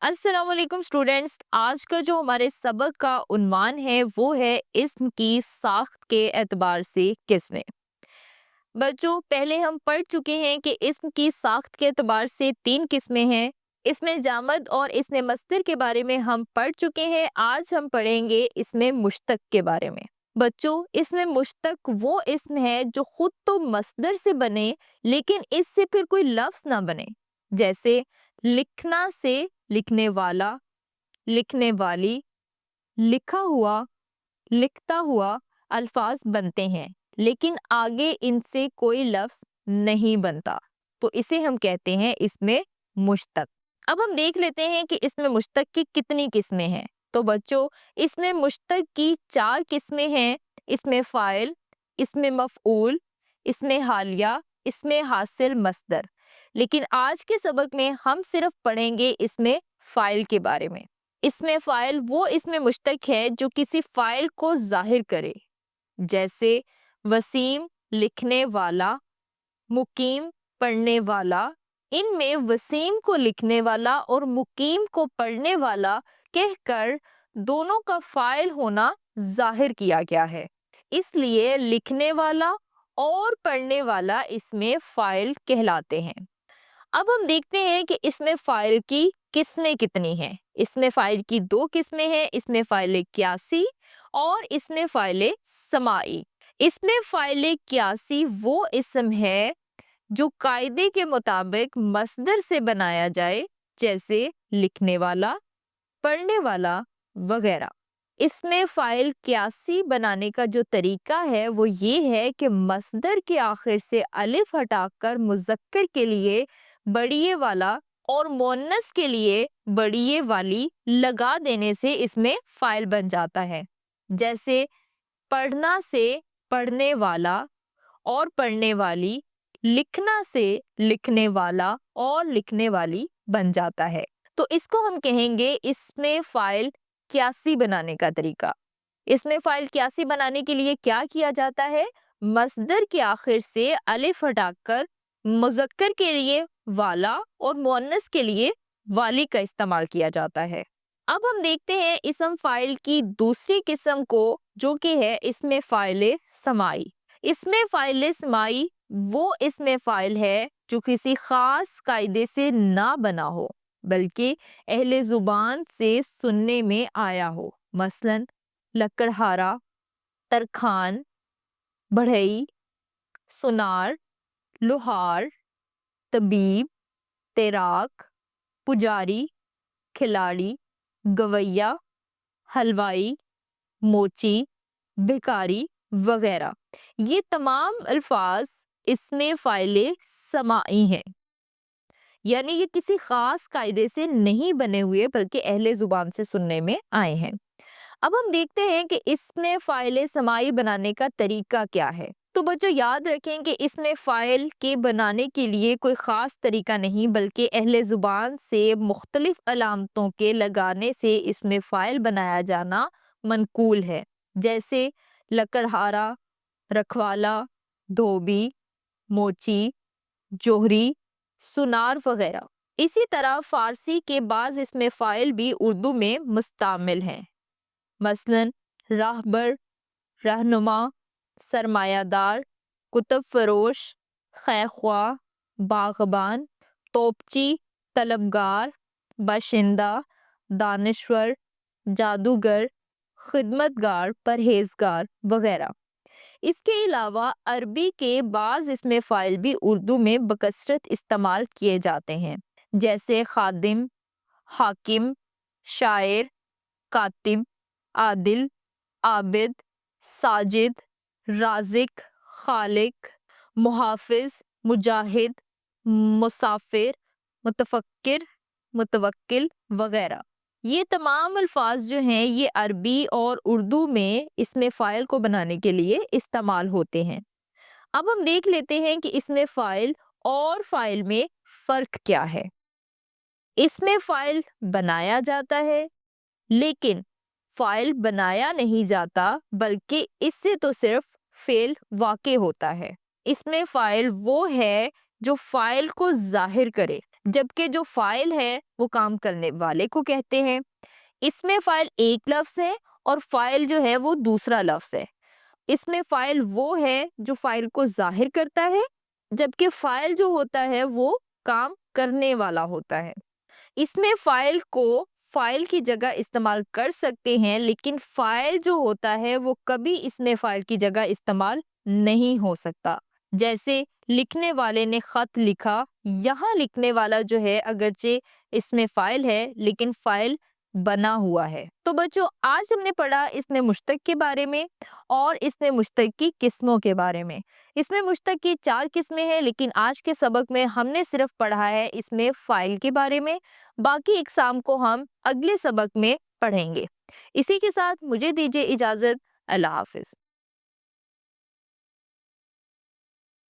अस्सलाम वालेकुम स्टूडेंट्स। आज का जो हमारे सबक का उन्वान है वो है इस्म की साख्त के एतबार से किस्में। बच्चों, पहले हम पढ़ चुके हैं कि इस्म की साख्त के एतबार से 3 किस्में हैं। इसमें जामद और इसमें मस्दर के बारे में हम पढ़ चुके हैं। आज हम पढ़ेंगे इसमें मुश्तक के बारे में। बच्चों, इसमें मुश्तक वो इस्म है जो खुद तो मस्दर से बने लेकिन इससे फिर कोई लफ्ज ना बने। जैसे लिखना से लिखने वाला, लिखने वाली, लिखा हुआ, लिखता हुआ अल्फाज बनते हैं लेकिन आगे इनसे कोई लफ्ज नहीं बनता, तो इसे हम कहते हैं इसमें मुश्तक। अब हम देख लेते हैं कि इसमें मुश्तक की कितनी किस्में हैं। तो बच्चों, इसमें मुश्तक की 4 किस्में हैं। इसमें फ़ाइल, इसमें मफ़ऊल, इसमें हालिया, इसमें हासिल मस्दर। लेकिन आज के सबक में हम सिर्फ पढ़ेंगे इसमें फ़ाइल के बारे में। इसमें फ़ाइल वो इसमें मुश्तक है जो किसी फ़ाइल को ज़ाहिर करे। जैसे वसीम लिखने वाला, मुकीम पढ़ने वाला। इनमें वसीम को लिखने वाला और मुकीम को पढ़ने वाला कहकर दोनों का फ़ाइल होना ज़ाहिर किया गया है, इसलिए लिखने वाला और पढ़ने वाला इसमें फ़ाइल कहलाते हैं। अब हम देखते हैं कि इसमें फ़ाइल की किस्में कितनी हैं। इसमें फ़ाइल की 2 किस्में हैं। इसमें फ़ाइल क्यासी और इसमें फ़ाइल समाई। इसमें फ़ाइल क्यासी वो इस्म है जो कायदे के मुताबिक मस्दर से बनाया जाए, जैसे लिखने वाला, पढ़ने वाला वगैरह। इसमें फ़ाइल क्यासी बनाने का जो तरीका है वो ये है कि मस्दर के आखिर से अलिफ हटाकर मुज़क्कर के लिए बड़िए वाला और मुअन्नस के लिए बड़िए वाली लगा देने से इसमें फ़ाइल बन जाता है। जैसे पढ़ना से पढ़ने वाला और पढ़ने वाली, लिखना से लिखने वाला और लिखने वाली बन जाता है। तो इसको हम कहेंगे इसमें फ़ाइल क्यासी बनाने का तरीका। इसमें फ़ाइल क्यासी बनाने के लिए क्या किया जाता है? मस्दर के आखिर से अलिफ हटाकर मुज़क्कर के लिए वाला और मुअन्नस के लिए वाली का इस्तेमाल किया जाता है। अब हम देखते हैं इसम फ़ाइल की दूसरी किस्म को, जो कि है इसमें फ़ाइल समाई। इसमें फ़ाइल समाई वो इसमें फ़ाइल है जो किसी ख़ास कायदे से ना बना हो बल्कि अहले ज़ुबान से सुनने में आया हो। मसलन लकड़हारा, तरखान, बढ़ई, सुनार, लोहार, तबीब, तैराक, पुजारी, खिलाड़ी, गवैया, हलवाई, मोची, भिखारी वगैरह। ये तमाम अल्फाज इसमें फ़ाइल समाई हैं, यानी ये किसी खास कायदे से नहीं बने हुए बल्कि अहले ज़ुबान से सुनने में आए हैं। अब हम देखते हैं कि इसमें फ़ाइल समाई बनाने का तरीका क्या है। तो बच्चों, याद रखें कि इसमें फ़ाइल के बनाने के लिए कोई ख़ास तरीका नहीं बल्कि अहले ज़ुबान से मुख्तलिफ अलामतों के लगाने से इसमें फ़ाइल बनाया जाना मनकूल है। जैसे लकड़हारा, रखवाला, धोबी, मोची, जोहरी, सुनार वगैरह। इसी तरह फ़ारसी के बाज़ इसमें फ़ाइल भी उर्दू में मुस्तामिल हैं। मसलन राहबर, रहनुमा, सरमायादार, कुतुब फरोश, खैरख्वाह, बागबान, तोपची, तलबगार, बाशिंदा, दानिश्वर, जादूगर, खिदमतगार, परहेजगार वगैरह। इसके अलावा अरबी के बाज़ इसमें फ़ाइल भी उर्दू में बकसरत इस्तेमाल किए जाते हैं। जैसे खादिम, हाकिम, शायर, कातिब, आदिल, आबिद, साजिद, राज़िक, खालिक, मुहाफ़िज़, मुजाहिद, मुसाफिर, मुतफक्किर, मुतवक्किल वगैरह। ये तमाम अल्फाज जो हैं ये अरबी और उर्दू में इसमें फ़ाइल को बनाने के लिए इस्तेमाल होते हैं। अब हम देख लेते हैं कि इसमें फ़ाइल और फ़ाइल में फ़र्क क्या है। इसमें फ़ाइल बनाया जाता है लेकिन फ़ाइल बनाया नहीं जाता बल्कि इससे तो सिर्फ फ़ेल वाक़े होता है। इसमें फ़ाइल वो है जो फ़ाइल को ज़ाहिर करे, جبکہ جو فائل ہے وہ کام کرنے والے کو کہتے ہیں۔ اس میں فائل ایک لفظ ہے اور فائل جو ہے وہ دوسرا لفظ ہے۔ اس میں فائل وہ ہے جو فائل کو ظاہر کرتا ہے، جبکہ فائل جو ہوتا ہے وہ کام کرنے والا ہوتا ہے۔ اس میں فائل کو فائل کی جگہ استعمال کر سکتے ہیں، لیکن فائل جو ہوتا ہے وہ کبھی اس میں فائل کی جگہ استعمال نہیں ہو سکتا۔ جیسے لکھنے والے نے خط لکھا، یہاں لکھنے والا جو ہے اگرچہ اس میں فائل ہے لیکن فائل بنا ہوا ہے۔ تو بچوں، آج ہم نے پڑھا اس میں مشتق کے بارے میں اور اس میں مشتق کی قسموں کے بارے میں۔ اس میں مشتق کی 4 قسمیں ہیں، لیکن آج کے سبق میں ہم نے صرف پڑھا ہے اس میں فائل کے بارے میں۔ باقی اقسام کو ہم اگلے سبق میں پڑھیں گے۔ اسی کے ساتھ مجھے دیجیے اجازت۔ اللہ حافظ۔